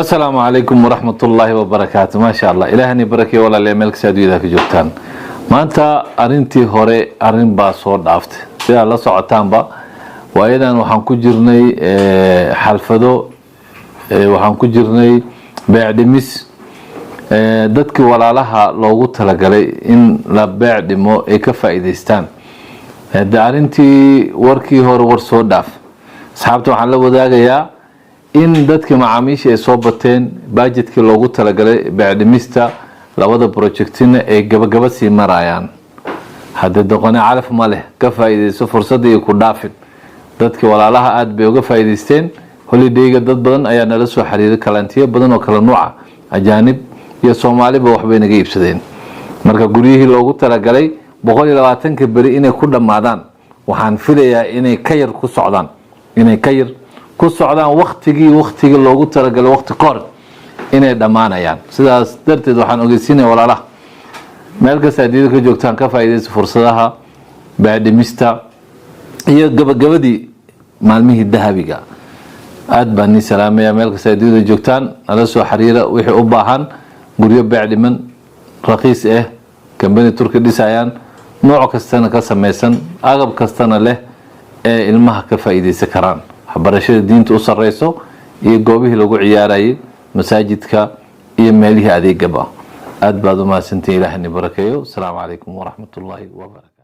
السلام عليكم ورحمة الله وبركاته. ما شاء الله إلهني بركة ولا لملك سادي ذاك جوتان. ما أنت أرنتي هوري أرن باصور دافت سيا الله سعتان با وأيضا وحن كجرني حلفدو وحن كجرني بعد مس dadki walaalaha loogu talagalay in la beec dhimo ay ka faa'iideystaan arintii warkii hore war soo dhaaf asxaabta waxaan la wadaagayaa in dadki macaamiisha ay soo bateen budgetkii loogu talagalay beec dhimista labada projectina ay gabagaba sii marayaan hadda doqone calaf ma leh ka faa'iideyso fursadii ku dhaafin dadki walaalaha aad bay uga faa'iideysteen holidayga dad badan ayaa nala soo xiriiray kalantiyo badan oo kala nooca ajaanib iyo Soomaaliba wax bay naga iibsadeen marka guriyihii loogu talagalay 120 bari inay ku dhamaadaan waxaan filayaa inay ka yar ku socdaan waqtiga loogu talagalay waqti qor inay dhamaanayaan sidaas darteed waxaan ogeysiinay walaalaha meel ka saadiyada ka joogtaan ka faa'iideyso fursadaha baadhimista iyo gabagabadii maalmihii dahabiga aad baan ni salaamaya meel ka saadiyada joogtaan ala soo xiriira wixii u baahan guryo beec dhiman raqiis kambani turki dhisayaan nooc kastana ka sameeysan agab kastana leh ee ilmaha ka faa'iideysan karaan waxbarashada diinta u sareyso iyo goobihii lagu ciyaarayay masaajidka iyo meelihii adeegaba aad baad u mahadsantiin ilaahni barakeeyo assalaamu calaykum waraxmatullaahi wabarakaatuh